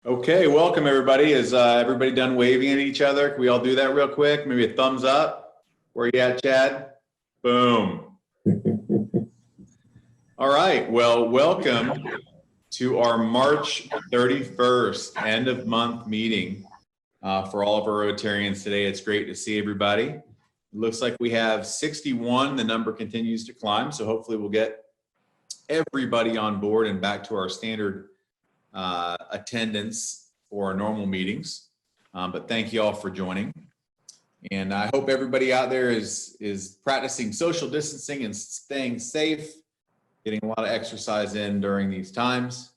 Okay, welcome everybody. Is everybody done waving at each other? Can we all do that real quick? Maybe a thumbs up. Where you at, Chad? Boom. All right, well, welcome to our March 31st end of month meeting for all of our Rotarians today. It's great to see everybody. It looks like we have 61. The number continues to climb, so hopefully we'll get everybody on board and back to our standard attendance for our normal meetings. But thank you all for joining. And I hope everybody out there is practicing social distancing and staying safe, getting a lot of exercise in during these times.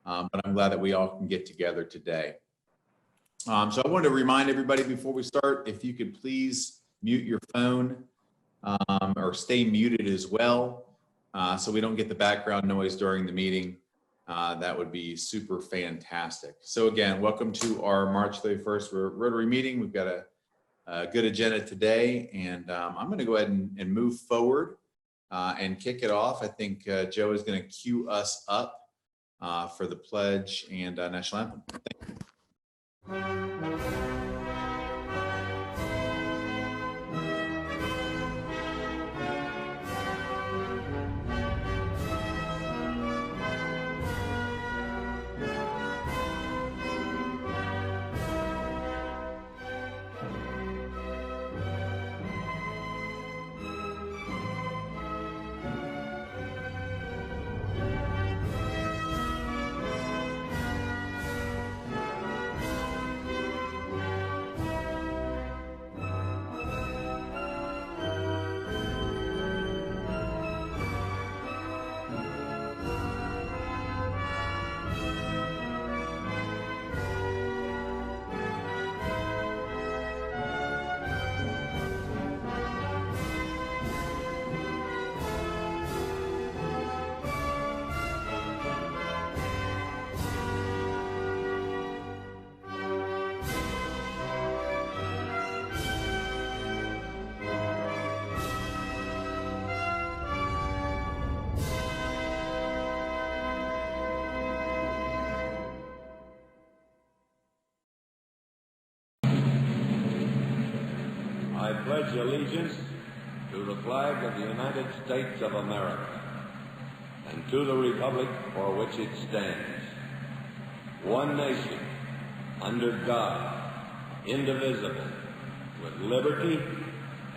But I'm glad that we all can get together today. So I wanted to remind everybody before we start, if you could please mute your phone or stay muted as well, so we don't get the background noise during the meeting. That would be super fantastic. So again, welcome to our March 31st Rotary meeting. We've got a good agenda today, and I'm going to go ahead and move forward and kick it off. I think Joe is going to cue us up for the pledge and national anthem. Thank you. I pledge allegiance to the flag of the United States of America and to the republic for which it stands, one nation, under God, indivisible, with liberty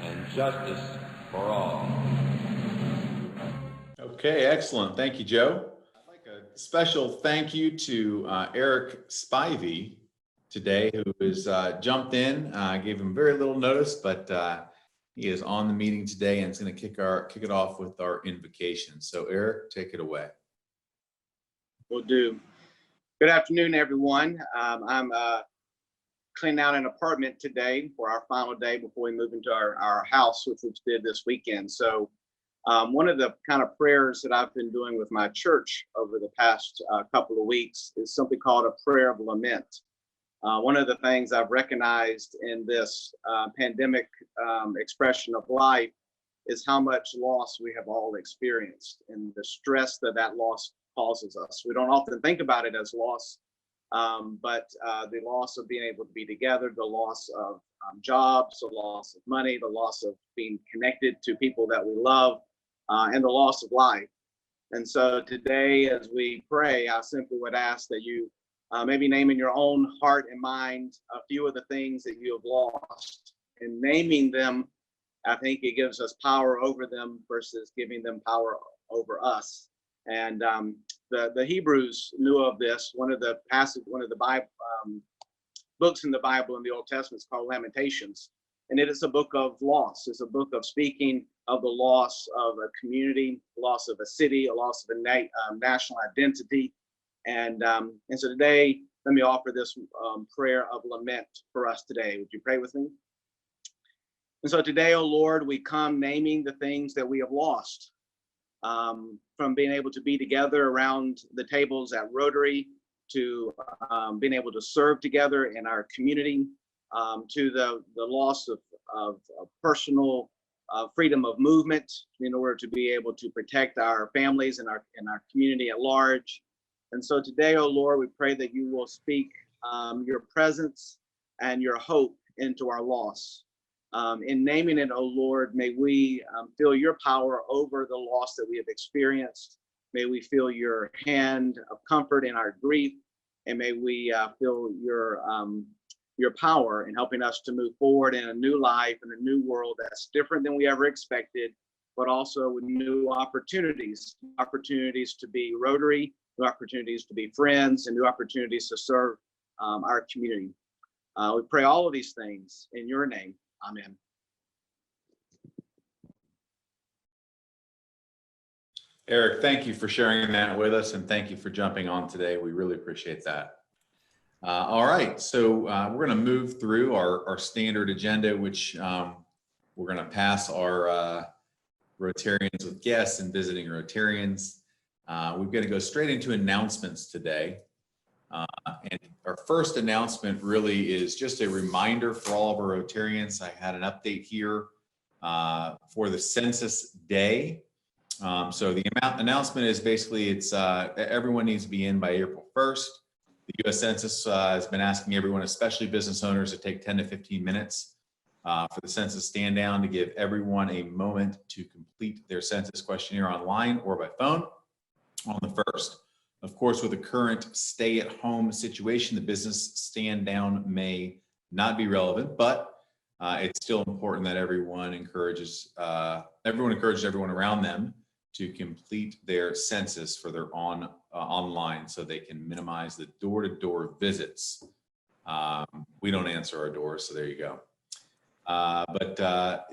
and justice for all. Okay, excellent. Thank you, Joe. I'd like a special thank you to Eric Spivey today, who has jumped in. Gave him very little notice, but he is on the meeting today and is going to kick it off with our invocation. So Eric, take it away. Will do. Good afternoon, everyone. I'm cleaning out an apartment today for our final day before we move into our house, which we did this weekend. So one of the kind of prayers that I've been doing with my church over the past couple of weeks is simply called a prayer of lament. One of the things I've recognized in this pandemic expression of life is how much loss we have all experienced and the stress that loss causes us. We don't often think about it as loss, but the loss of being able to be together, the loss of jobs, the loss of money, the loss of being connected to people that we love, and the loss of life. And so today, as we pray, I simply would ask that you maybe name in your own heart and mind a few of the things that you have lost. And naming them, I think it gives us power over them versus giving them power over us. And the Hebrews knew of this. One of the Bible books in the Bible in the Old Testament is called Lamentations. And it is a book of loss. It's a book of speaking of the loss of a community, loss of a city, a loss of a national identity. And so today, let me offer this prayer of lament for us today. Would you pray with me? And so today, oh Lord, we come naming the things that we have lost, from being able to be together around the tables at Rotary, to being able to serve together in our community, to the loss of personal freedom of movement in order to be able to protect our families and our community at large. And so today, oh Lord, we pray that you will speak your presence and your hope into our loss. In naming it, oh Lord, may we feel your power over the loss that we have experienced. May we feel your hand of comfort in our grief, and may we feel your power in helping us to move forward in a new life, in a new world that's different than we ever expected, but also with new opportunities to be Rotary, new opportunities to be friends, and new opportunities to serve our community. We pray all of these things in your name. Amen. Eric, thank you for sharing that with us, and thank you for jumping on today. We really appreciate that. All right, so we're going to move through our standard agenda, which we're going to pass our Rotarians with guests and visiting Rotarians. We're going to go straight into announcements today. And our first announcement really is just a reminder for all of our Rotarians. I had an update here for the Census Day. So the announcement is basically it's everyone needs to be in by April 1st. The U.S. Census has been asking everyone, especially business owners, to take 10 to 15 minutes for the census stand down to give everyone a moment to complete their census questionnaire online or by phone on the 1st. Of course, with the current stay-at-home situation, the business stand down may not be relevant, but it's still important that everyone encourages everyone around them to complete their census for their online, so they can minimize the door-to-door visits. We don't answer our doors, so there you go. But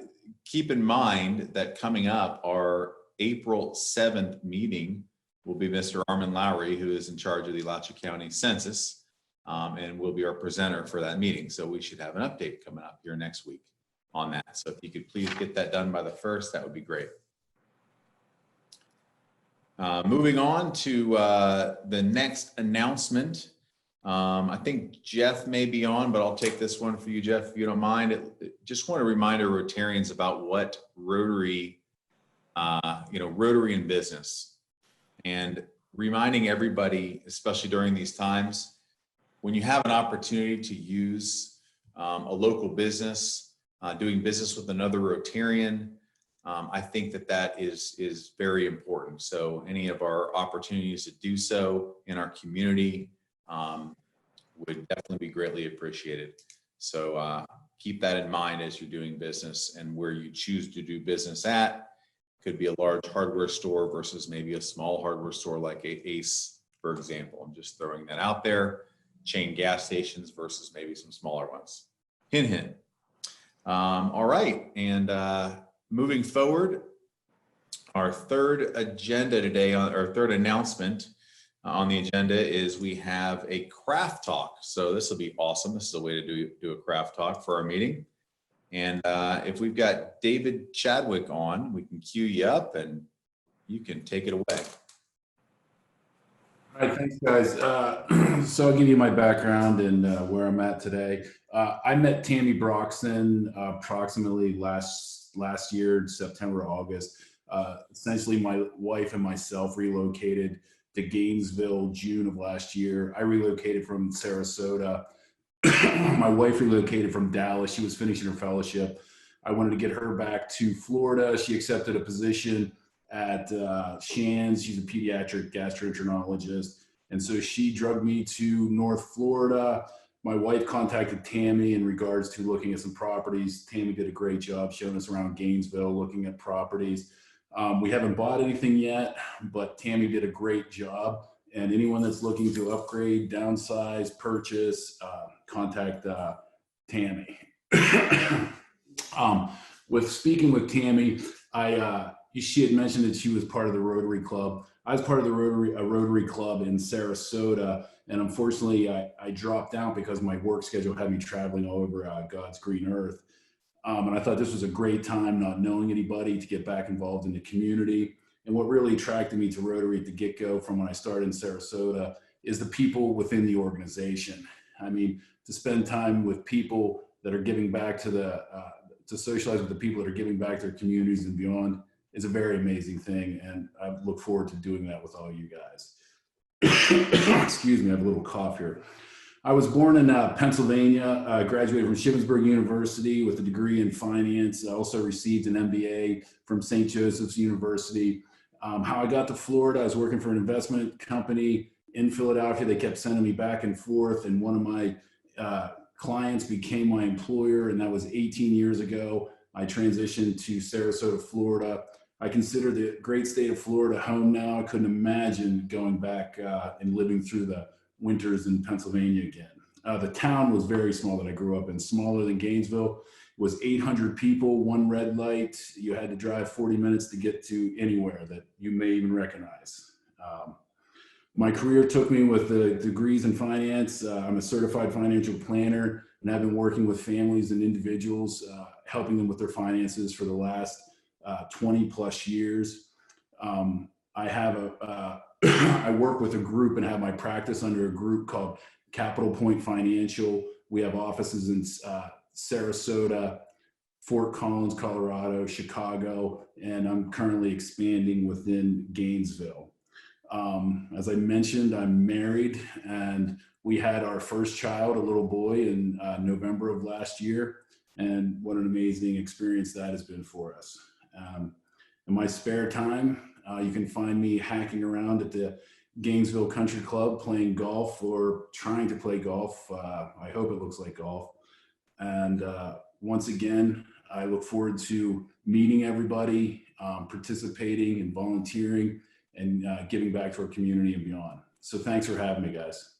keep in mind that coming up, our April 7th meeting will be Mr. Armin Lowry, who is in charge of the Alachua County Census, and will be our presenter for that meeting. So we should have an update coming up here next week on that. So if you could please get that done by the 1st, that would be great. Moving on to the next announcement. I think Jeff may be on, but I'll take this one for you, Jeff, if you don't mind. Just want to remind our Rotarians about what Rotary, Rotary in business. And reminding everybody, especially during these times, when you have an opportunity to use a local business, doing business with another Rotarian, I think that is very important. So any of our opportunities to do so in our community would definitely be greatly appreciated. So keep that in mind as you're doing business, and where you choose to do business at. Could be a large hardware store versus maybe a small hardware store like Ace, for example. I'm just throwing that out there. Chain gas stations versus maybe some smaller ones. Hint, hint. All right, and moving forward, our third agenda today, our third announcement on the agenda is we have a craft talk. So this will be awesome. This is a way to do a craft talk for our meeting. And if we've got David Chadwick on, we can cue you up and you can take it away. All right, thanks guys. So I'll give you my background and where I'm at today. I met Tammy Broxton approximately last year, September, August. Essentially my wife and myself relocated to Gainesville, June of last year. I relocated from Sarasota. My wife relocated from Dallas. She was finishing her fellowship. I wanted to get her back to Florida. She accepted a position at Shands. She's a pediatric gastroenterologist. And so she drugged me to North Florida. My wife contacted Tammy in regards to looking at some properties. Tammy did a great job showing us around Gainesville, looking at properties. We haven't bought anything yet, but Tammy did a great job. And anyone that's looking to upgrade, downsize, purchase, contact Tammy. With speaking with Tammy, she had mentioned that she was part of the Rotary Club. I was part of the Rotary Club in Sarasota, and unfortunately, I dropped out because my work schedule had me traveling all over God's green earth. And I thought this was a great time, not knowing anybody, to get back involved in the community. And what really attracted me to Rotary at the get-go from when I started in Sarasota is the people within the organization. I mean, to spend time with people that are giving back to socialize with the people that are giving back to their communities and beyond is a very amazing thing. And I look forward to doing that with all you guys. excuse me, I have a little cough here. I was born in Pennsylvania, graduated from Shippensburg University with a degree in finance. I also received an MBA from St. Joseph's University. How I got to Florida, I was working for an investment company in Philadelphia. They kept sending me back and forth, and one of my clients became my employer, and that was 18 years ago. I transitioned to Sarasota, Florida. I consider the great state of Florida home now. I couldn't imagine going back and living through the winters in Pennsylvania again. The town was very small that I grew up in, smaller than Gainesville. It was 800 people, one red light. You had to drive 40 minutes to get to anywhere that you may even recognize. My career took me with the degrees in finance. I'm a certified financial planner, and I've been working with families and individuals, helping them with their finances for the last 20 plus years. I have I work with a group and have my practice under a group called Capital Point Financial. We have offices in Sarasota, Fort Collins, Colorado, Chicago, and I'm currently expanding within Gainesville. As I mentioned, I'm married, and we had our first child, a little boy, in November of last year, and what an amazing experience that has been for us. In my spare time, you can find me hacking around at the Gainesville Country Club playing golf or trying to play golf. I hope it looks like golf. And once again, I look forward to meeting everybody, participating and volunteering, and giving back to our community and beyond. So thanks for having me, guys.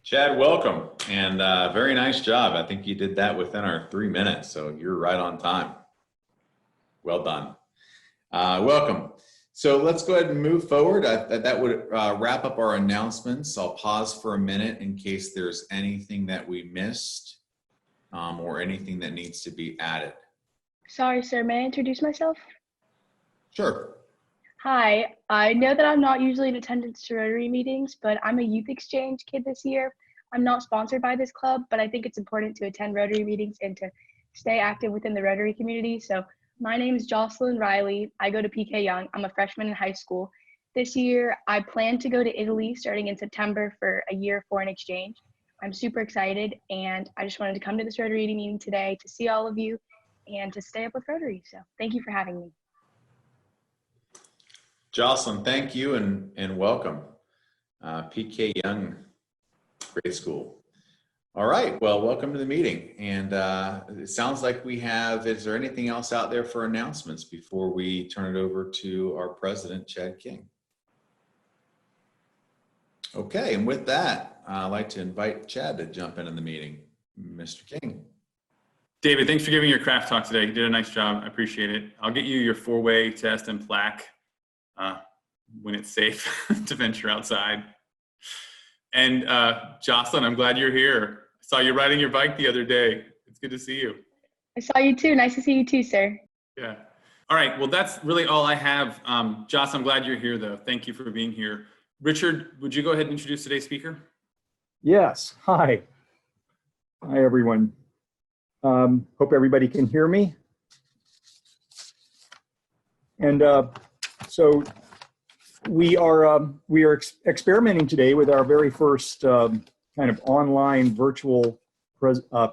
Chad, welcome, and very nice job. I think you did that within our 3 minutes, so you're right on time. Well done. Welcome. So let's go ahead and move forward. That would wrap up our announcements. I'll pause for a minute in case there's anything that we missed or anything that needs to be added. Sorry, sir, may I introduce myself? Sure. Hi, I know that I'm not usually in attendance to Rotary meetings, but I'm a youth exchange kid this year. I'm not sponsored by this club, but I think it's important to attend Rotary meetings and to stay active within the Rotary community. So my name is Jocelyn Riley. I go to PK Young. I'm a freshman in high school. This year, I plan to go to Italy starting in September for a year foreign exchange. I'm super excited, and I just wanted to come to this Rotary meeting today to see all of you and to stay up with Rotary. So thank you for having me. Jocelyn, thank you and welcome. PK Young Grade School. All right, well, welcome to the meeting. And it sounds like we have, is there anything else out there for announcements before we turn it over to our president, Chad King? Okay, and with that, I'd like to invite Chad to jump into the meeting. Mr. King. David, thanks for giving your craft talk today. You did a nice job. I appreciate it. I'll get you your 4-way test and plaque when it's safe to venture outside. And Jocelyn, I'm glad you're here. I saw you riding your bike the other day. It's good to see you. I saw you too. Nice to see you too, sir. Yeah. All right. Well, that's really all I have. Joss, I'm glad you're here, though. Thank you for being here. Richard, would you go ahead and introduce today's speaker? Yes. Hi. Hi, everyone. Hope everybody can hear me. And so we are experimenting today with our very first kind of online virtual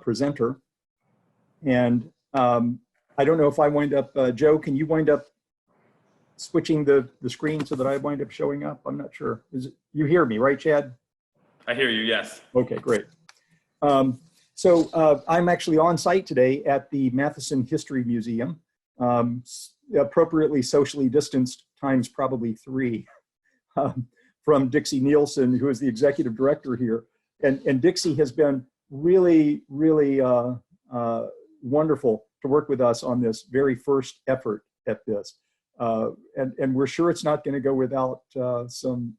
presenter. And I don't know if I wind up, Joe, can you wind up switching the screen so that I wind up showing up? I'm not sure. You hear me, right, Chad? I hear you, yes. Okay, great. So I'm actually on site today at the Matheson History Museum, appropriately socially distanced times probably 3 from Dixie Nielsen, who is the executive director here. And Dixie has been really, really wonderful to work with us on this very first effort at this. And we're sure it's not going to go without some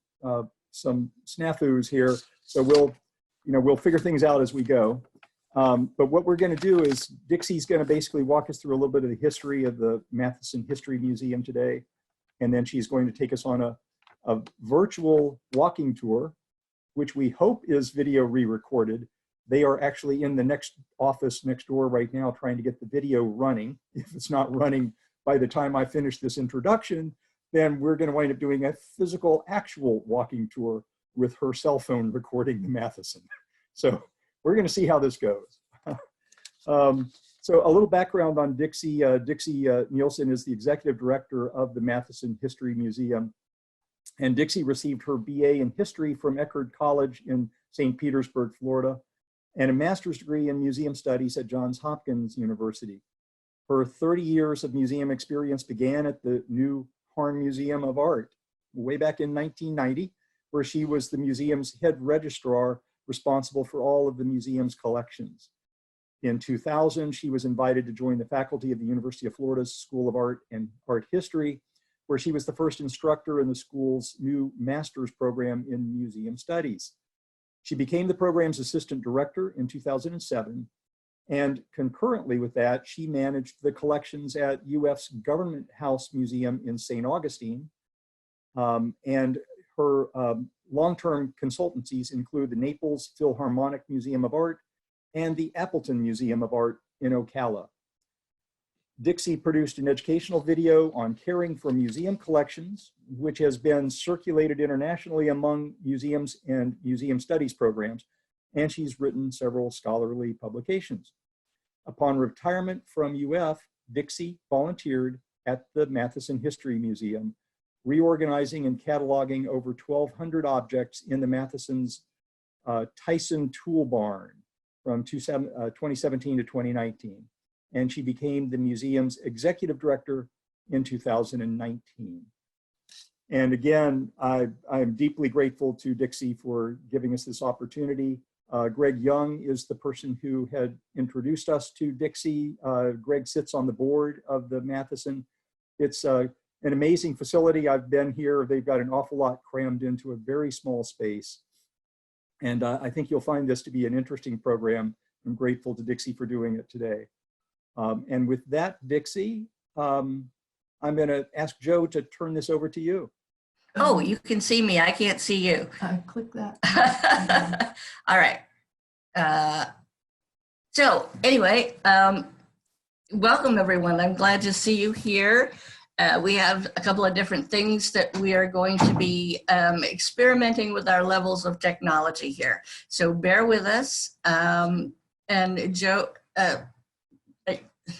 snafus here. So we'll figure things out as we go. But what we're going to do is Dixie's going to basically walk us through a little bit of the history of the Matheson History Museum today. And then she's going to take us on a virtual walking tour, which we hope is video re-recorded. They are actually in the next office next door right now trying to get the video running. If it's not running by the time I finish this introduction, then we're going to wind up doing a physical, actual walking tour with her cell phone recording the Matheson. So we're going to see how this goes. So a little background on Dixie. Dixie Nielsen is the executive director of the Matheson History Museum. And Dixie received her BA in history from Eckerd College in St. Petersburg, Florida, and a master's degree in museum studies at Johns Hopkins University. Her 30 years of museum experience began at the New Harn Museum of Art way back in 1990, where she was the museum's head registrar responsible for all of the museum's collections. In 2000, she was invited to join the faculty of the University of Florida's School of Art and Art History, where she was the first instructor in the school's new master's program in museum studies. She became the program's assistant director in 2007, and concurrently with that, she managed the collections at UF's Government House Museum in St. Augustine, and her long-term consultancies include the Naples Philharmonic Museum of Art and the Appleton Museum of Art in Ocala. Dixie produced an educational video on caring for museum collections, which has been circulated internationally among museums and museum studies programs, and she's written several scholarly publications. Upon retirement from UF, Dixie volunteered at the Matheson History Museum, reorganizing and cataloging over 1,200 objects in the Matheson's Tyson Tool Barn from 2017 to 2019. And she became the museum's executive director in 2019. And again, I'm deeply grateful to Dixie for giving us this opportunity. Greg Young is the person who had introduced us to Dixie. Greg sits on the board of the Matheson. It's an amazing facility. I've been here. They've got an awful lot crammed into a very small space. And I think you'll find this to be an interesting program. I'm grateful to Dixie for doing it today. And with that, Dixie, I'm going to ask Joe to turn this over to you. Oh, you can see me. I can't see you. Click that. All right. So anyway, welcome everyone. I'm glad to see you here. We have a couple of different things that we are going to be experimenting with our levels of technology here. So bear with us. And Joe,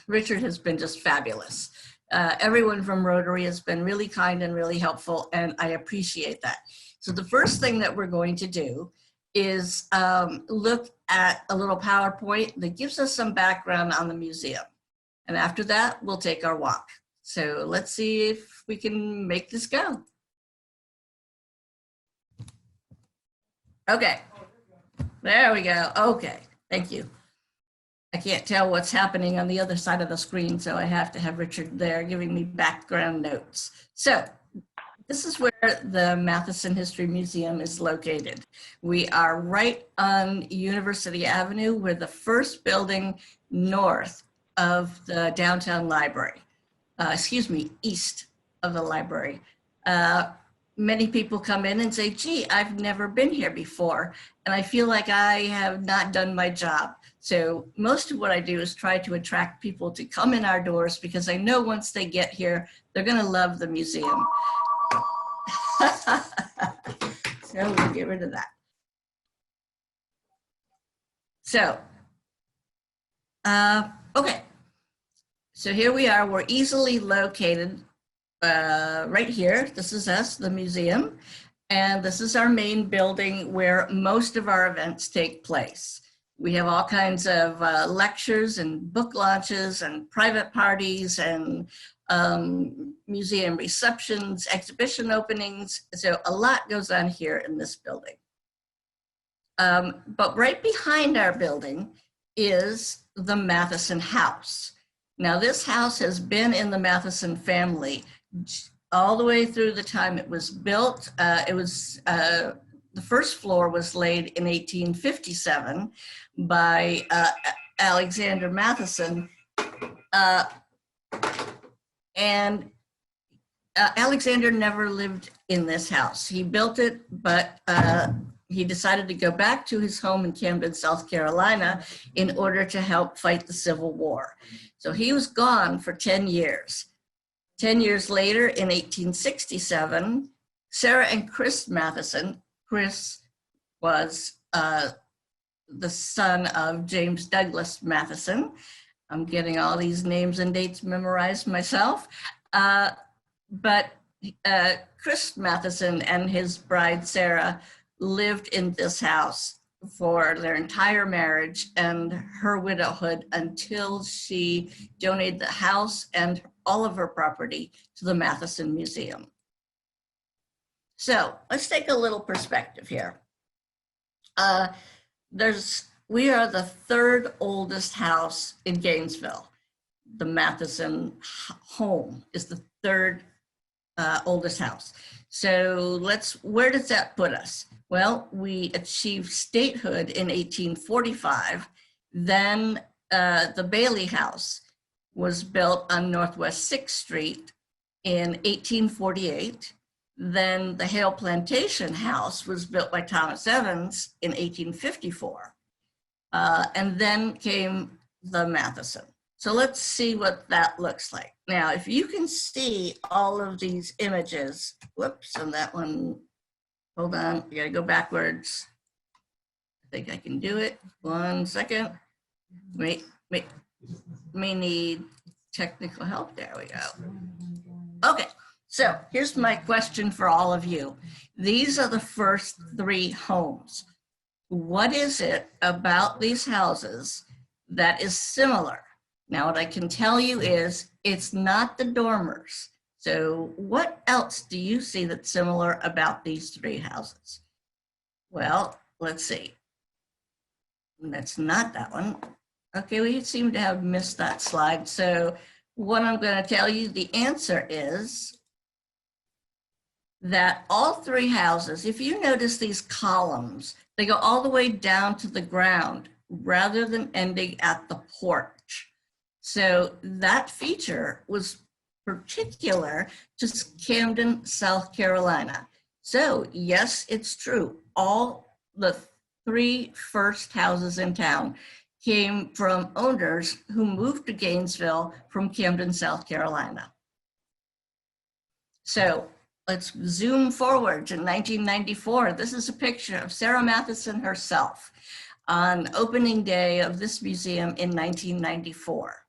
Richard has been just fabulous. Everyone from Rotary has been really kind and really helpful, and I appreciate that. So the first thing that we're going to do is look at a little PowerPoint that gives us some background on the museum. And after that, we'll take our walk. So let's see if we can make this go. Okay, there we go. Okay, thank you. I can't tell what's happening on the other side of the screen, so I have to have Richard there giving me background notes. So this is where the Matheson History Museum is located. We are right on University Avenue. We're the first building north of the downtown library. East of the library. Many people come in and say, gee, I've never been here before, and I feel like I have not done my job. So most of what I do is try to attract people to come in our doors, because I know once they get here, they're gonna love the museum. So we'll get rid of that. So, okay. So here we are, we're easily located right here. This is us, the museum. And this is our main building where most of our events take place. We have all kinds of lectures and book launches and private parties and museum receptions, exhibition openings. So a lot goes on here in this building. But right behind our building is the Matheson House. Now this house has been in the Matheson family all the way through the time it was built. The first floor was laid in 1857 by Alexander Matheson. And Alexander never lived in this house. He built it, but he decided to go back to his home in Camden, South Carolina, in order to help fight the Civil War. So he was gone for 10 years. 10 years later, in 1867, Sarah and Chris Matheson, Chris was the son of James Douglas Matheson. I'm getting all these names and dates memorized myself. But Chris Matheson and his bride, Sarah, lived in this house for their entire marriage and her widowhood until she donated the house and all of her property to the Matheson Museum. So let's take a little perspective here. We are the third oldest house in Gainesville. The Matheson home is the third oldest house. So where does that put us? Well, we achieved statehood in 1845. Then the Bailey House was built on Northwest 6th Street in 1848. Then the Hale Plantation House was built by Thomas Evans in 1854. And then came the Matheson. So let's see what that looks like. Now, if you can see all of these images, whoops, and that one, hold on, you gotta go backwards. I think I can do it. 1 second. Wait, may need technical help. There we go. Okay, so here's my question for all of you. These are the first 3 homes. What is it about these houses that is similar? Now, what I can tell you is it's not the dormers. So what else do you see that's similar about these 3 houses? Well, let's see. That's not that one. Okay, we seem to have missed that slide. So what I'm going to tell you, the answer is that all 3 houses, if you notice these columns, they go all the way down to the ground rather than ending at the porch. So that feature was particular to Camden, South Carolina. So yes, it's true. All the 3 first houses in town came from owners who moved to Gainesville from Camden, South Carolina. So let's zoom forward to 1994. This is a picture of Sarah Matheson herself on opening day of this museum in 1994.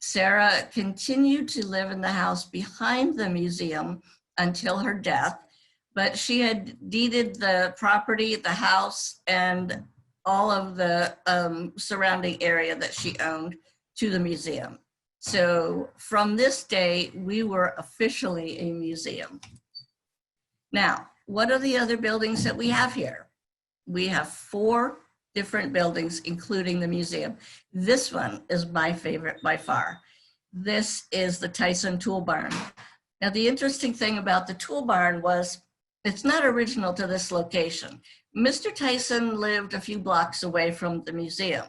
Sarah continued to live in the house behind the museum until her death, but she had deeded the property, the house, and all of the surrounding area that she owned to the museum. So from this day, we were officially a museum. Now, what are the other buildings that we have here? We have 4 different buildings, including the museum. This one is my favorite by far. This is the Tyson Tool Barn. Now, the interesting thing about the tool barn was it's not original to this location. Mr. Tyson lived a few blocks away from the museum.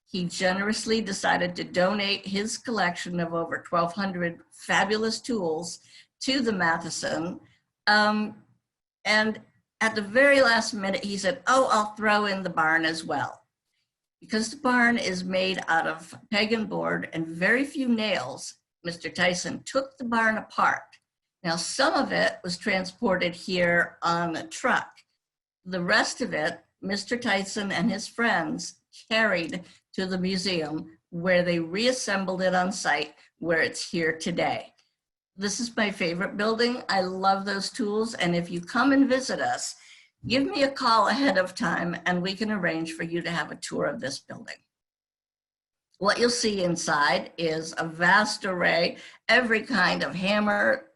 He generously decided to donate his collection of over 1,200 fabulous tools to the Matheson. And at the very last minute, he said, oh, I'll throw in the barn as well. Because the barn is made out of peg and board and very few nails, Mr. Tyson took the barn apart. Now, some of it was transported here on a truck. The rest of it, Mr. Tyson and his friends carried to the museum where they reassembled it on site where it's here today. This is my favorite building. I love those tools. And if you come and visit us, give me a call ahead of time and we can arrange for you to have a tour of this building. What you'll see inside is a vast array, every kind of hammer,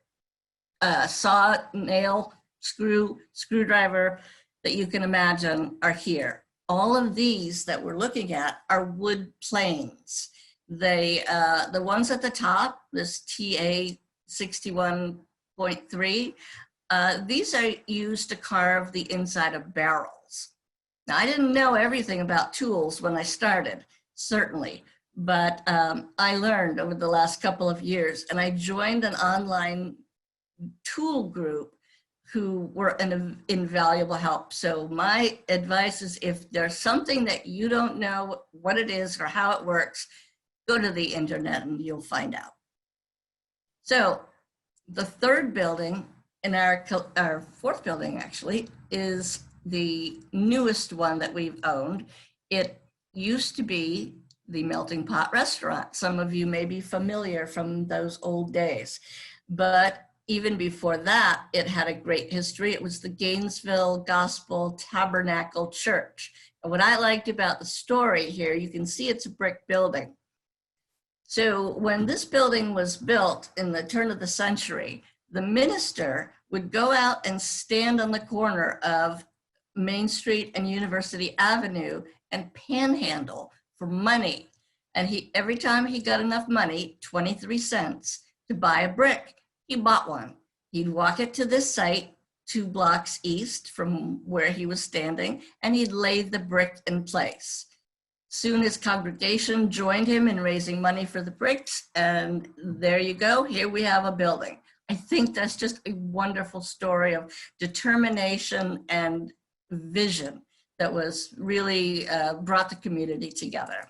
saw, nail, screwdriver that you can imagine are here. All of these that we're looking at are wood planes. The ones at the top, this TA 61.3, these are used to carve the inside of barrels. Now, I didn't know everything about tools when I started, certainly, but I learned over the last couple of years, and I joined an online tool group who were an invaluable help. So my advice is if there's something that you don't know what it is or how it works, go to the internet and you'll find out. So The third building in our fourth building actually is the newest one that we've owned. It used to be the Melting Pot Restaurant. Some of you may be familiar from those old days, but even before that, it had a great history. It was the Gainesville Gospel Tabernacle Church. And what I liked about the story here, you can see it's a brick building. So when this building was built in the turn of the century, the minister would go out and stand on the corner of Main Street and University Avenue and panhandle for money. And every time he got enough money, 23 cents, to buy a brick, he bought one. He'd walk it to this site 2 blocks east from where he was standing, and he'd lay the brick in place. Soon his congregation joined him in raising money for the bricks, and there you go, here we have a building. I think that's just a wonderful story of determination and vision that was really brought the community together.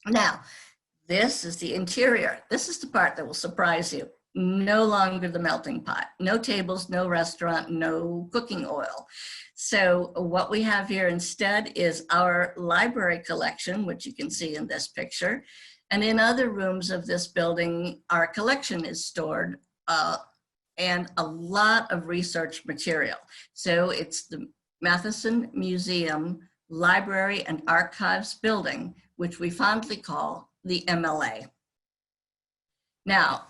Now, this is the interior. This is the part that will surprise you. No longer the melting pot, no tables, no restaurant, no cooking oil. So what we have here instead is our library collection, which you can see in this picture. And in other rooms of this building, our collection is stored and a lot of research material. So it's the Matheson Museum Library and Archives Building, which we fondly call the MLA. Now,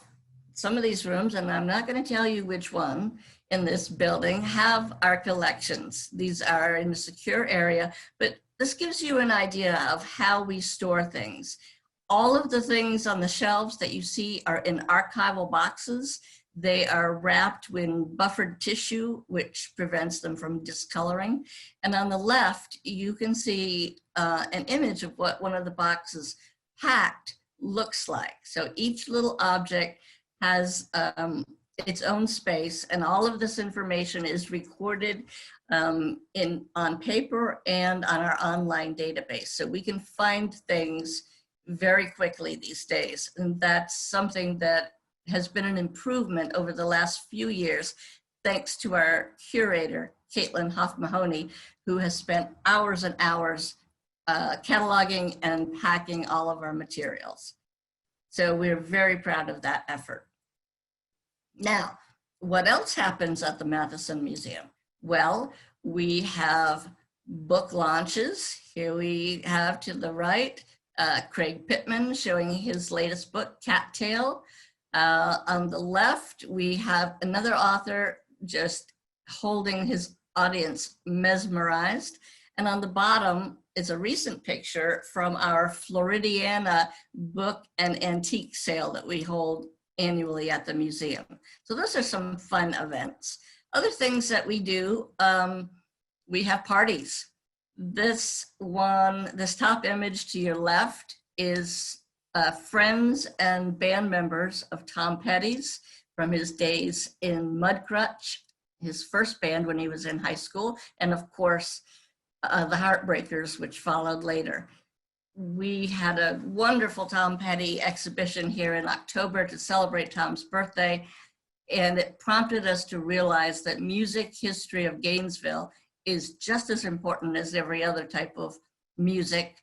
some of these rooms, and I'm not going to tell you which one in this building, have our collections. These are in a secure area, but this gives you an idea of how we store things. All of the things on the shelves that you see are in archival boxes. They are wrapped in buffered tissue, which prevents them from discoloring. And on the left, you can see an image of what one of the boxes packed looks like. So each little object has its own space, and all of this information is recorded on paper and on our online database. So we can find things very quickly these days. And that's something that has been an improvement over the last few years, thanks to our curator, Caitlin Hoff-Mahoney, who has spent hours and hours cataloging and packing all of our materials. So we're very proud of that effort. Now, what else happens at the Matheson Museum? Well, we have book launches. Here we have to the right, Craig Pittman showing his latest book, Cattail. On the left, we have another author just holding his audience mesmerized. And on the bottom is a recent picture from our Floridiana book and antique sale that we hold annually at the museum. So those are some fun events. Other things that we do, we have parties. This top image to your left is friends and band members of Tom Petty's from his days in Mudcrutch, his first band when he was in high school, and of course, the Heartbreakers, which followed later. We had a wonderful Tom Petty exhibition here in October to celebrate Tom's birthday, and it prompted us to realize that music history of Gainesville is just as important as every other type of music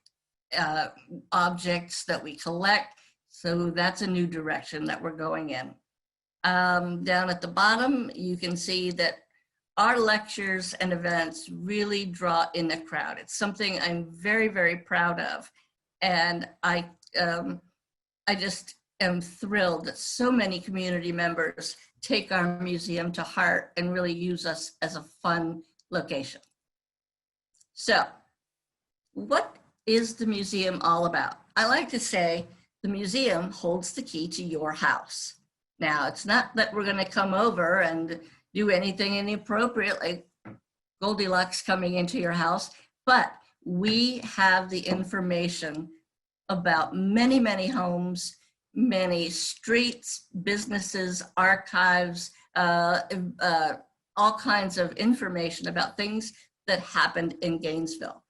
objects that we collect. So that's a new direction that we're going in. Down at the bottom, you can see that our lectures and events really draw in a crowd. It's something I'm very, very proud of. And I just am thrilled that so many community members take our museum to heart and really use us as a fun location. So, what is the museum all about? I like to say the museum holds the key to your house. Now, it's not that we're going to come over and do anything inappropriate like Goldilocks coming into your house, but we have the information about many, many homes, many streets, businesses, archives, all kinds of information about things that happened in Gainesville.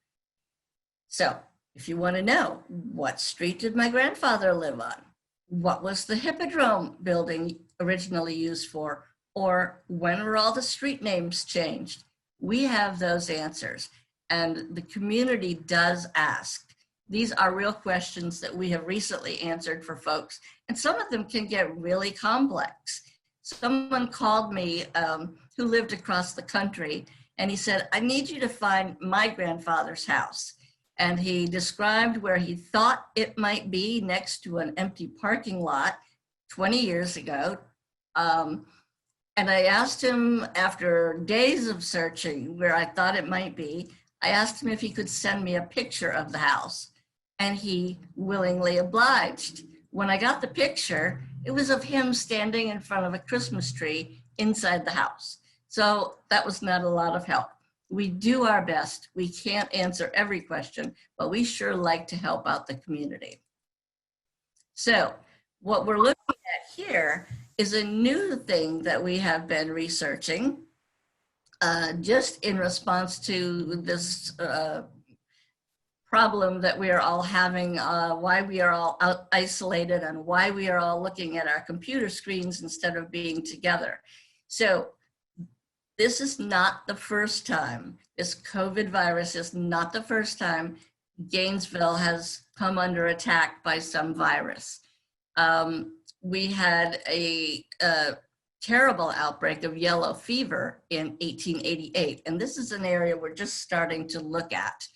So if you want to know, what street did my grandfather live on? What was the Hippodrome building originally used for, or when were all the street names changed? We have those answers, and the community does ask. These are real questions that we have recently answered for folks, and some of them can get really complex. Someone called me who lived across the country, and he said, I need you to find my grandfather's house. And he described where he thought it might be next to an empty parking lot 20 years ago. And I asked him, after days of searching where I thought it might be, I asked him if he could send me a picture of the house, and he willingly obliged. When I got the picture, it was of him standing in front of a Christmas tree inside the house. So that was not a lot of help. We do our best. We can't answer every question, but we sure like to help out the community. So what we're looking at here is a new thing that we have been researching just in response to this problem that we are all having, why we are all isolated and why we are all looking at our computer screens instead of being together. So this is not the first time, this COVID virus is not the first time Gainesville has come under attack by some virus. We had a terrible outbreak of yellow fever in 1888, and this is an area we're just starting to look at.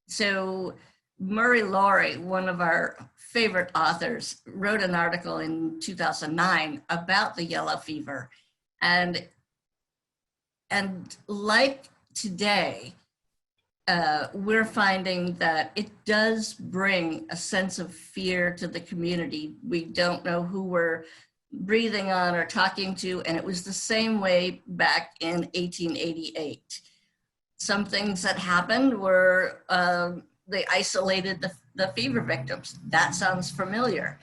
So Murray Laurie, one of our favorite authors, wrote an article in 2009 about the yellow fever. And like today, we're finding that it does bring a sense of fear to the community. We don't know who we're breathing on or talking to, and it was the same way back in 1888. Some things that happened were they isolated the fever victims. That sounds familiar.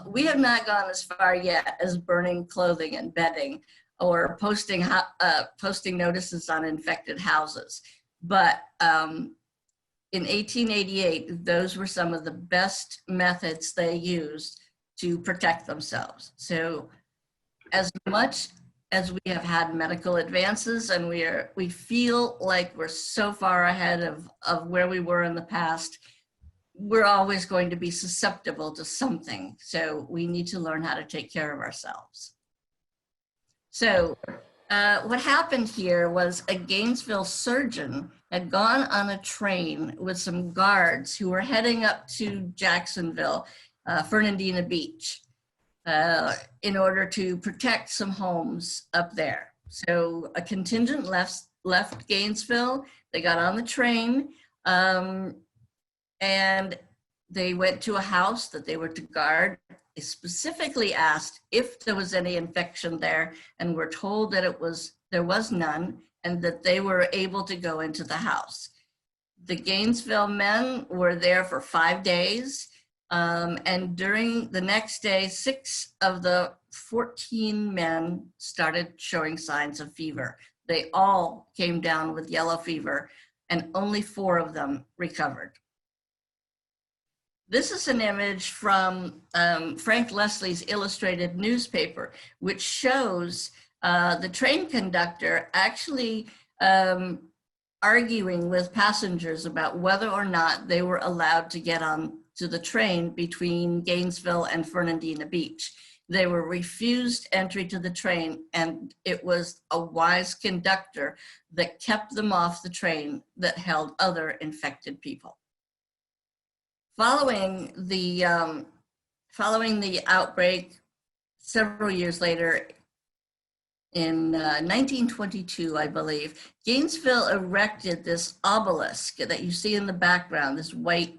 We have not gone as far yet as burning clothing and bedding or posting notices on infected houses. But in 1888, those were some of the best methods they used to protect themselves. So as much as we have had medical advances and we feel like we're so far ahead of where we were in the past, we're always going to be susceptible to something. So we need to learn how to take care of ourselves. So what happened here was a Gainesville surgeon had gone on a train with some guards who were heading up to Jacksonville, Fernandina Beach, in order to protect some homes up there. So a contingent left Gainesville, they got on the train, and they went to a house that they were to guard. They specifically asked if there was any infection there, and were told that there was none, and that they were able to go into the house. The Gainesville men were there for 5 days, and during the next day, 6 of the 14 men started showing signs of fever. They all came down with yellow fever, and only 4 of them recovered. This is an image from Frank Leslie's illustrated newspaper, which shows the train conductor actually arguing with passengers about whether or not they were allowed to get on to the train between Gainesville and Fernandina Beach. They were refused entry to the train, and it was a wise conductor that kept them off the train that held other infected people. Following the outbreak, several years later, in 1922, I believe, Gainesville erected this obelisk that you see in the background, this white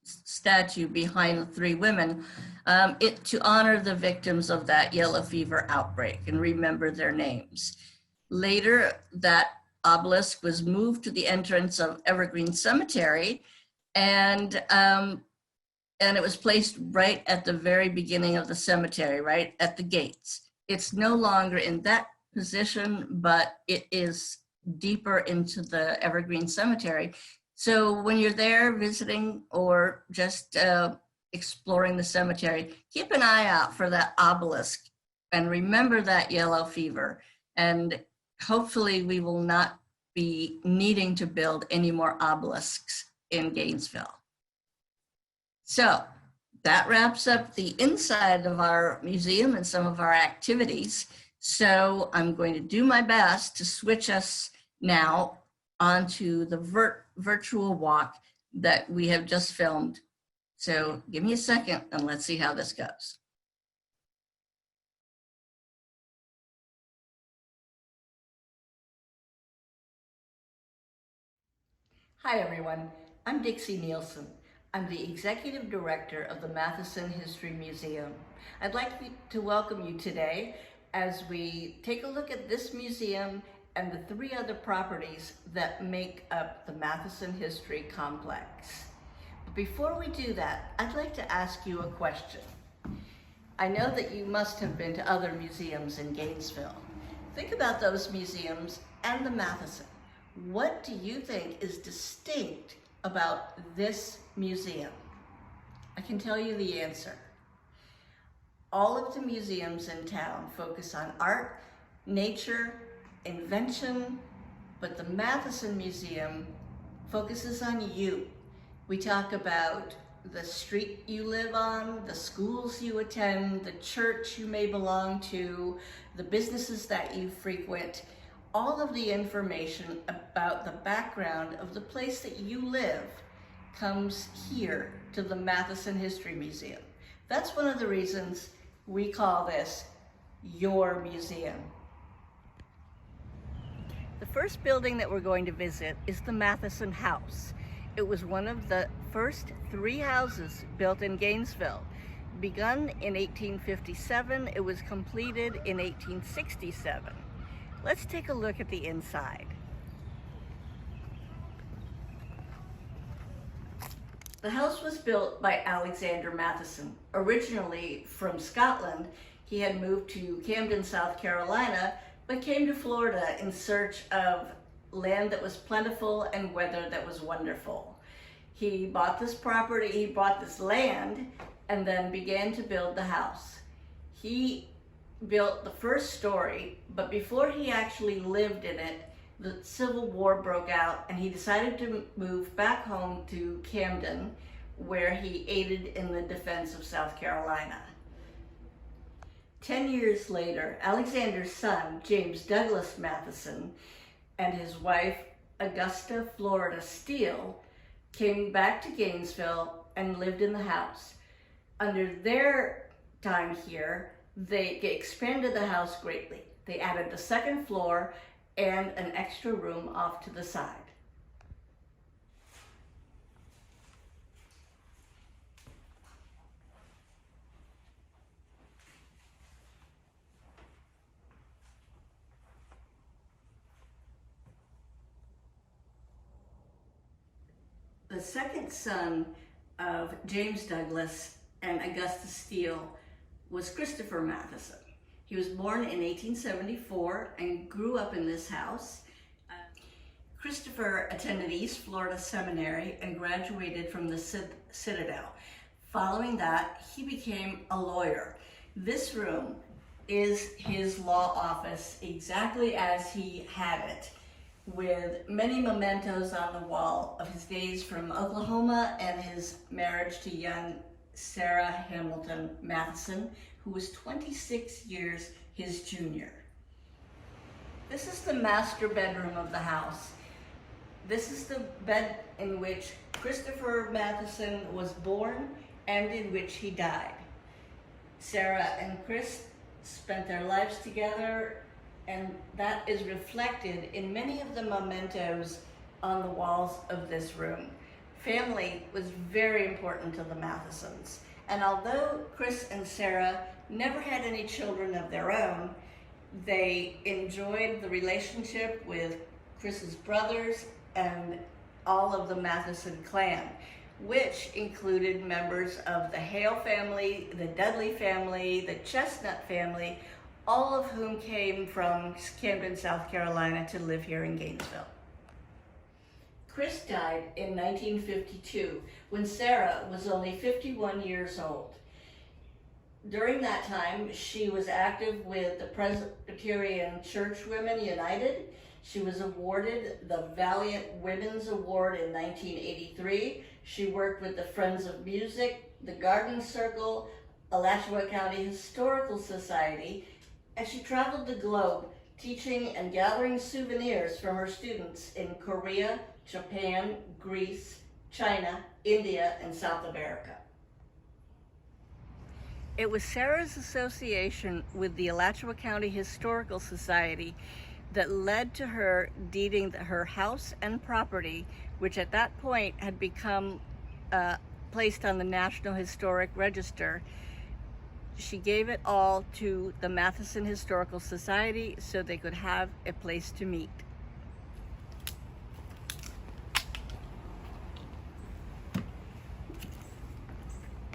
statue behind the 3 women, to honor the victims of that yellow fever outbreak and remember their names. Later, that obelisk was moved to the entrance of Evergreen Cemetery, and it was placed right at the very beginning of the cemetery, right at the gates. It's no longer in that position, but it is deeper into the Evergreen Cemetery. So when you're there visiting or just exploring the cemetery, keep an eye out for that obelisk and remember that yellow fever. And hopefully we will not be needing to build any more obelisks in Gainesville. So that wraps up the inside of our museum and some of our activities. So I'm going to do my best to switch us now onto the virtual walk that we have just filmed. So give me a second and let's see how this goes. Hi everyone, I'm Dixie Nielsen. I'm the Executive Director of the Matheson History Museum. I'd like to welcome you today as we take a look at this museum and the 3 other properties that make up the Matheson History Complex. But before we do that, I'd like to ask you a question. I know that you must have been to other museums in Gainesville. Think about those museums and the Matheson. What do you think is distinct about this museum? I can tell you the answer. All of the museums in town focus on art, nature, invention, but the Matheson Museum focuses on you. We talk about the street you live on, the schools you attend, the church you may belong to, the businesses that you frequent. All of the information about the background of the place that you live comes here to the Matheson History Museum. That's one of the reasons we call this your museum. The first building that we're going to visit is the Matheson House. It was one of the first 3 houses built in Gainesville. Begun in 1857, it was completed in 1867. Let's take a look at the inside. The house was built by Alexander Matheson. Originally from Scotland, he had moved to Camden, South Carolina, but came to Florida in search of land that was plentiful and weather that was wonderful. He bought this property, he bought this land, and then began to build the house. He built the first story, but before he actually lived in it, the Civil War broke out and he decided to move back home to Camden, where he aided in the defense of South Carolina. 10 years later, Alexander's son, James Douglas Matheson, and his wife, Augusta Florida Steele, came back to Gainesville and lived in the house. Under their time here, they expanded the house greatly. They added the 2nd floor and an extra room off to the side. The second son of James Douglas and Augusta Steele was Christopher Matheson. He was born in 1874 and grew up in this house. Christopher attended East Florida Seminary and graduated from the Citadel. Following that, he became a lawyer. This room is his law office exactly as he had it, with many mementos on the wall of his days from Oklahoma and his marriage to young Sarah Hamilton Matheson, who was 26 years his junior. This is the master bedroom of the house. This is the bed in which Christopher Matheson was born and in which he died. Sarah and Chris spent their lives together, and that is reflected in many of the mementos on the walls of this room. Family was very important to the Mathesons, and although Chris and Sarah never had any children of their own, they enjoyed the relationship with Chris's brothers and all of the Matheson clan, which included members of the Hale family, the Dudley family, the Chestnut family, all of whom came from Camden, South Carolina to live here in Gainesville. Chris died in 1952 when Sarah was only 51 years old. During that time, she was active with the Presbyterian Church Women United. She was awarded the Valiant Women's Award in 1983. She worked with the Friends of Music, the Garden Circle, Alachua County Historical Society, and she traveled the globe teaching and gathering souvenirs from her students in Korea, Japan, Greece, China, India, and South America. It was Sarah's association with the Alachua County Historical Society that led to her deeding her house and property, which at that point had become placed on the National Historic Register. She gave it all to the Matheson Historical Society so they could have a place to meet.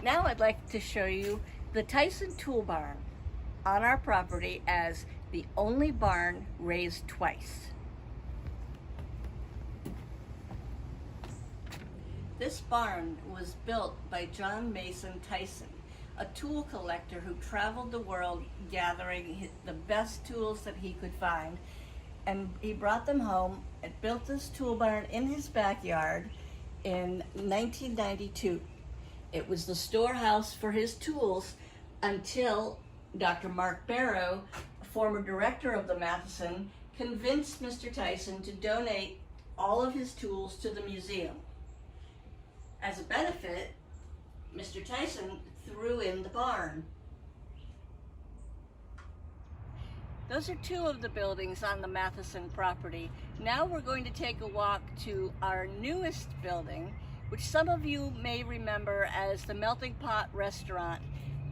Now I'd like to show you the Tyson Tool Barn on our property as the only barn raised twice. This barn was built by John Mason Tyson, a tool collector who traveled the world gathering the best tools that he could find, and he brought them home and built this tool barn in his backyard in 1992. It was the storehouse for his tools until Dr. Mark Barrow, former director of the Matheson, convinced Mr. Tyson to donate all of his tools to the museum. As a benefit, Mr. Tyson threw in the barn. Those are two of the buildings on the Matheson property. Now we're going to take a walk to our newest building, which some of you may remember as the Melting Pot Restaurant.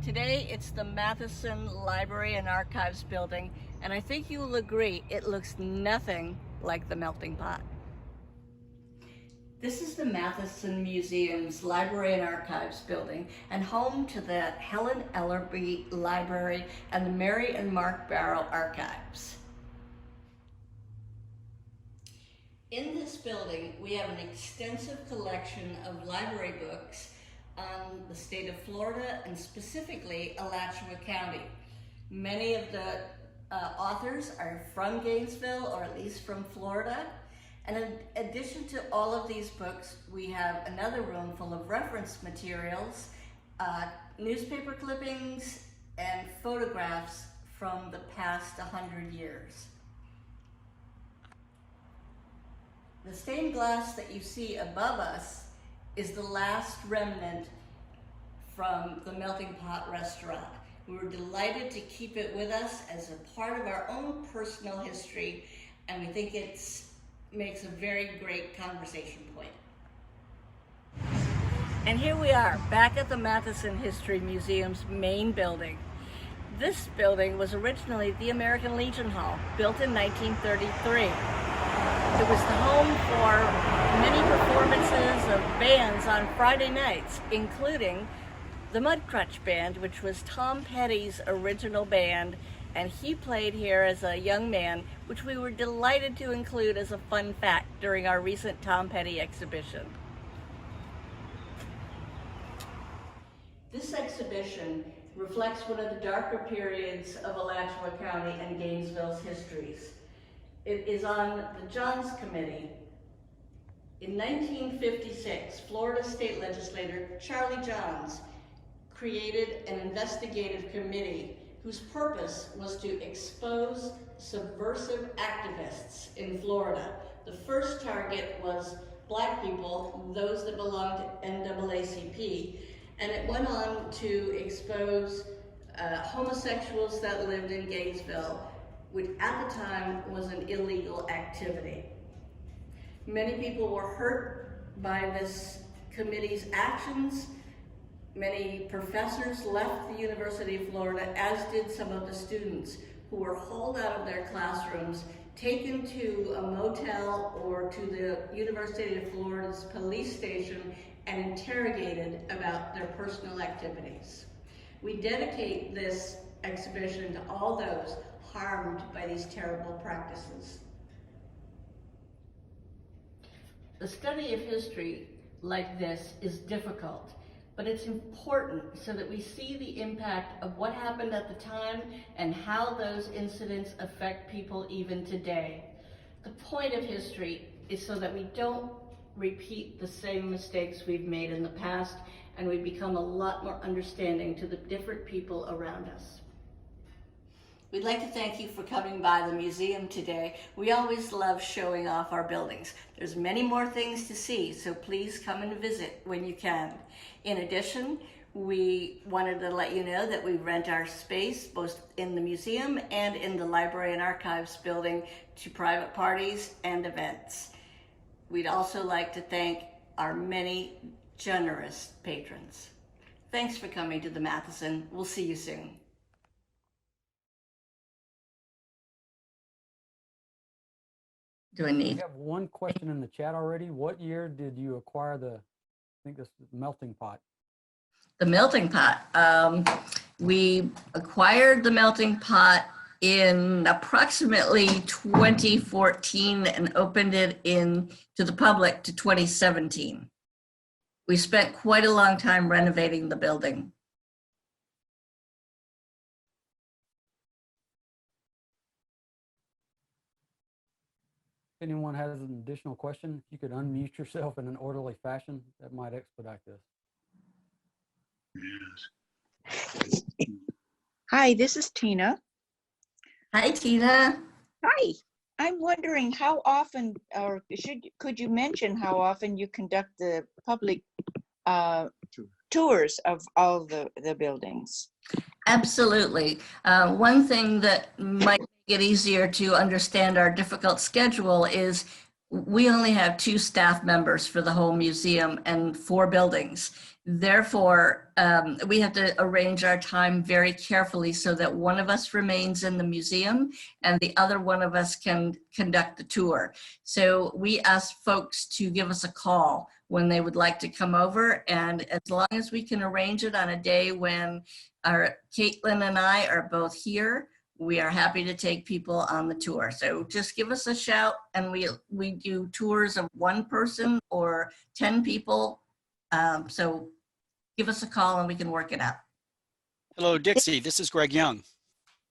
Today it's the Matheson Library and Archives building, and I think you will agree it looks nothing like the Melting Pot. This is the Matheson Museum's Library and Archives building and home to the Helen Ellerby Library and the Mary and Mark Barrow Archives. In this building, we have an extensive collection of library books on the state of Florida and specifically Alachua County. Many of the authors are from Gainesville or at least from Florida. And in addition to all of these books, we have another room full of reference materials, newspaper clippings, and photographs from the past 100 years. The stained glass that you see above us is the last remnant from the Melting Pot Restaurant. We were delighted to keep it with us as a part of our own personal history, and we think it makes a very great conversation point. And here we are, back at the Matheson History Museum's main building. This building was originally the American Legion Hall, built in 1933. It was the home for many performances of bands on Friday nights, including the Mudcrutch Band, which was Tom Petty's original band, and he played here as a young man, which we were delighted to include as a fun fact during our recent Tom Petty exhibition. This exhibition reflects one of the darker periods of Alachua County and Gainesville's histories. It is on the Johns Committee. In 1956, Florida State Legislator Charlie Johns created an investigative committee whose purpose was to expose subversive activists in Florida. The first target was Black people, those that belonged to NAACP, and it went on to expose homosexuals that lived in Gainesville, which at the time was an illegal activity. Many people were hurt by this committee's actions. Many professors left the University of Florida, as did some of the students, who were hauled out of their classrooms, taken to a motel or to the University of Florida's police station and interrogated about their personal activities. We dedicate this exhibition to all those harmed by these terrible practices. The study of history like this is difficult, but it's important so that we see the impact of what happened at the time and how those incidents affect people even today. The point of history is so that we don't repeat the same mistakes we've made in the past, and we become a lot more understanding to the different people around us. We'd like to thank you for coming by the museum today. We always love showing off our buildings. There's many more things to see, so please come and visit when you can. In addition, we wanted to let you know that we rent our space both in the museum and in the Library and Archives building to private parties and events. We'd also like to thank our many generous patrons. Thanks for coming to the Matheson. We'll see you soon. Do I We need? have one question in the chat already. What year did you acquire the, I think this is melting pot? The melting pot. We acquired the melting pot in approximately 2014 and opened it to the public to 2017. We spent quite a long time renovating the building. If anyone has an additional question, if you could unmute yourself in an orderly fashion, that might expedite this. Hi, this is Tina. Hi, Tina. Hi. I'm wondering how often, or could you mention how often you conduct the public tours of all the buildings? Absolutely. One thing that might make it easier to understand our difficult schedule is we only have 2 staff members for the whole museum and 4 buildings. Therefore, we have to arrange our time very carefully so that one of us remains in the museum and the other one of us can conduct the tour. So we ask folks to give us a call when they would like to come over, and as long as we can arrange it on a day when Caitlin and I are both here, we are happy to take people on the tour. So just give us a shout, and we do tours of 1 person or 10 people. So give us a call and we can work it out. Hello, Dixie. This is Greg Young.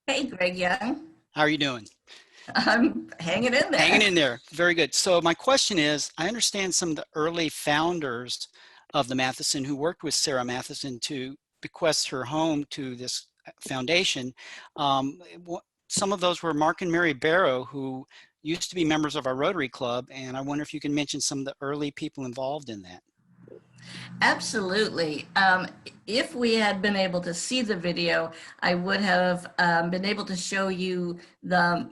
Hey, Greg Young. How are you doing? I'm hanging in there. Hanging in there. Very good. So my question is, I understand some of the early founders of the Matheson who worked with Sarah Matheson to bequest her home to this foundation. Some of those were Mark and Mary Barrow, who used to be members of our Rotary Club. And I wonder if you can mention some of the early people involved in that. Absolutely. If we had been able to see the video, I would have been able to show you the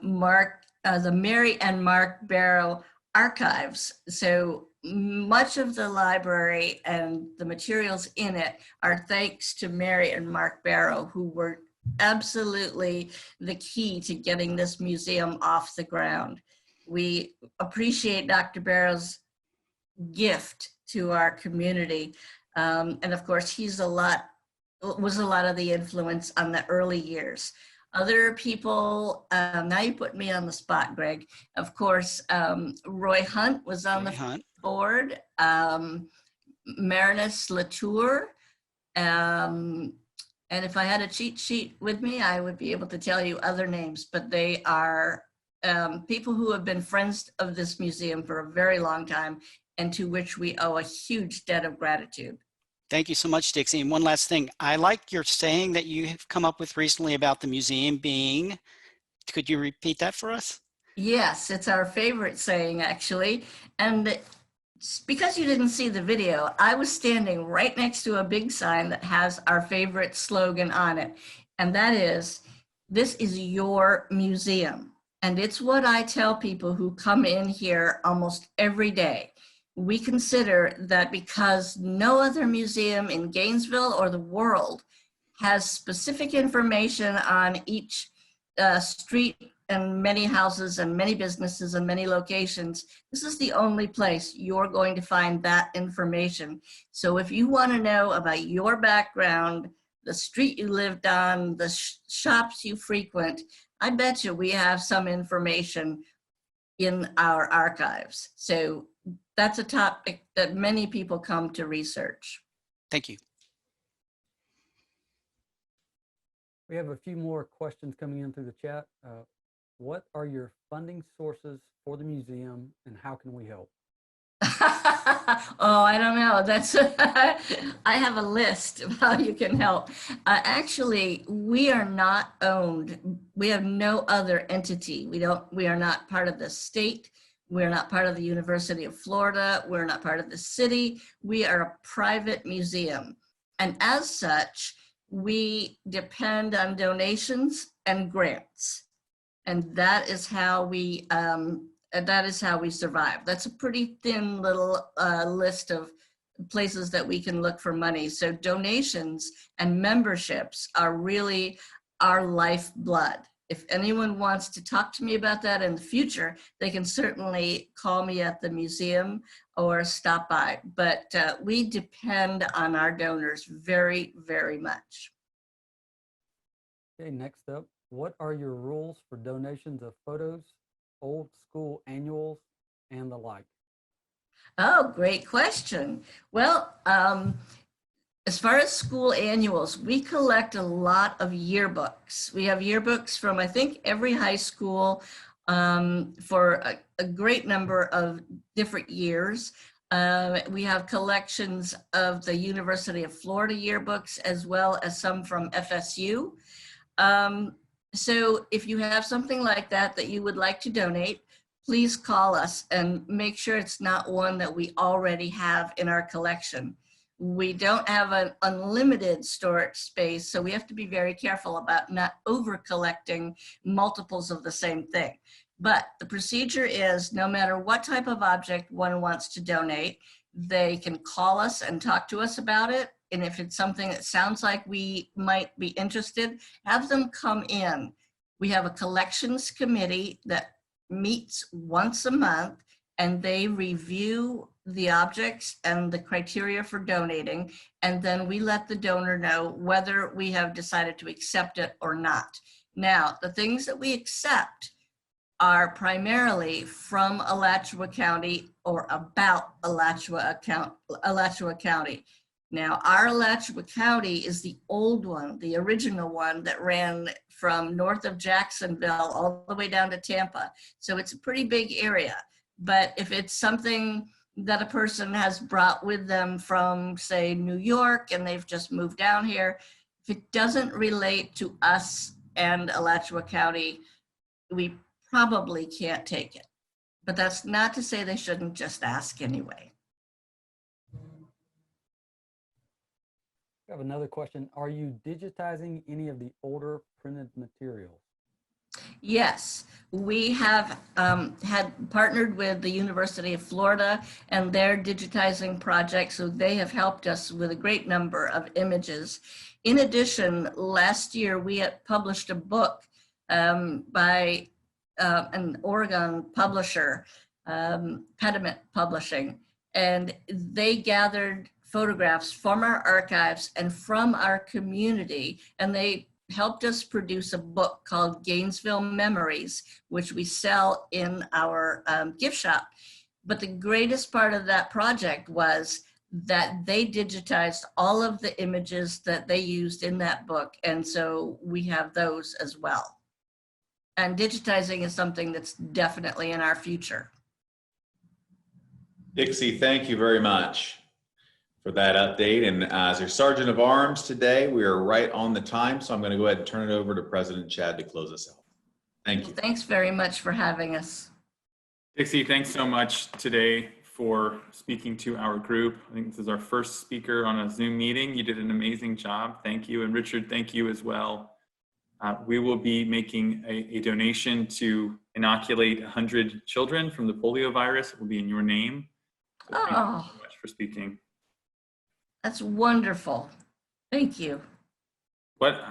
Mary and Mark Barrow archives. So much of the library and the materials in it are thanks to Mary and Mark Barrow, who were absolutely the key to getting this museum off the ground. We appreciate Dr. Barrow's gift to our community. And of course, was a lot of the influence on the early years. Other people, now you put me on the spot, Greg. Of course, Roy Hunt was on the board, Marinus Latour. And if I had a cheat sheet with me, I would be able to tell you other names, but they are people who have been friends of this museum for a very long time, and to which we owe a huge debt of gratitude. Thank you so much, Dixie. And one last thing, I like your saying that you have come up with recently about the museum being, could you repeat that for us? Yes, it's our favorite saying, actually. And because you didn't see the video, I was standing right next to a big sign that has our favorite slogan on it. And that is, this is your museum. And it's what I tell people who come in here almost every day. We consider that because no other museum in Gainesville or the world has specific information on each street and many houses and many businesses and many locations, this is the only place you're going to find that information. So if you want to know about your background, the street you lived on, the shops you frequent, I bet you we have some information in our archives. So that's a topic that many people come to research. Thank you. We have a few more questions coming in through the chat. What are your funding sources for the museum and how can we help? Oh, I don't know. That's I have a list of how you can help. Actually, we are not owned. We have no other entity. We are not part of the state. We're not part of the University of Florida. We're not part of the city. We are a private museum. And as such, we depend on donations and grants. And that is how we survive. That's a pretty thin little list of places that we can look for money. So donations and memberships are really our lifeblood. If anyone wants to talk to me about that in the future, they can certainly call me at the museum or stop by. But we depend on our donors very, very much. Okay, next up, what are your rules for donations of photos, old school annuals, and the like? Oh, great question. Well, as far as school annuals, we collect a lot of yearbooks. We have yearbooks from, I think, every high school for a great number of different years. We have collections of the University of Florida yearbooks, as well as some from FSU. So if you have something like that that you would like to donate, please call us and make sure it's not one that we already have in our collection. We don't have an unlimited storage space, so we have to be very careful about not over collecting multiples of the same thing. But the procedure is, no matter what type of object one wants to donate, they can call us and talk to us about it. And if it's something that sounds like we might be interested, have them come in. We have a collections committee that meets once a month, and they review the objects and the criteria for donating. And then we let the donor know whether we have decided to accept it or not. Now, the things that we accept are primarily from Alachua County or about Alachua County. Now, our Alachua County is the old one, the original one that ran from north of Jacksonville all the way down to Tampa. So it's a pretty big area. But if it's something that a person has brought with them from, say, New York, and they've just moved down here, if it doesn't relate to us and Alachua County, we probably can't take it. But that's not to say they shouldn't just ask anyway. I have another question. Are you digitizing any of the older printed materials? Yes, we have had partnered with the University of Florida and their digitizing project, so they have helped us with a great number of images. In addition, last year we had published a book by an Oregon publisher, Pediment Publishing, and they gathered photographs from our archives and from our community, and they helped us produce a book called Gainesville Memories, which we sell in our gift shop. But the greatest part of that project was that they digitized all of the images that they used in that book, and so we have those as well. And digitizing is something that's definitely in our future. Dixie, thank you very much for that update. And as your Sergeant of Arms today, we are right on the time. So I'm going to go ahead and turn it over to President Chad to close us out. Thank you. Thanks very much for having us. Dixie, thanks so much today for speaking to our group. I think this is our first speaker on a Zoom meeting. You did an amazing job. Thank you. And Richard, thank you as well. We will be making a donation to inoculate 100 children from the polio virus. It will be in your name. So thank you so much for speaking. That's wonderful. Thank you. What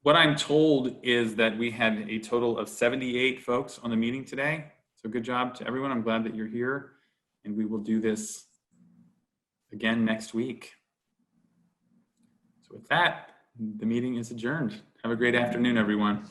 I'm told is that we had a total of 78 folks on the meeting today. So good job to everyone. I'm glad that you're here, and we will do this again next week. So with that, the meeting is adjourned. Have a great afternoon, everyone.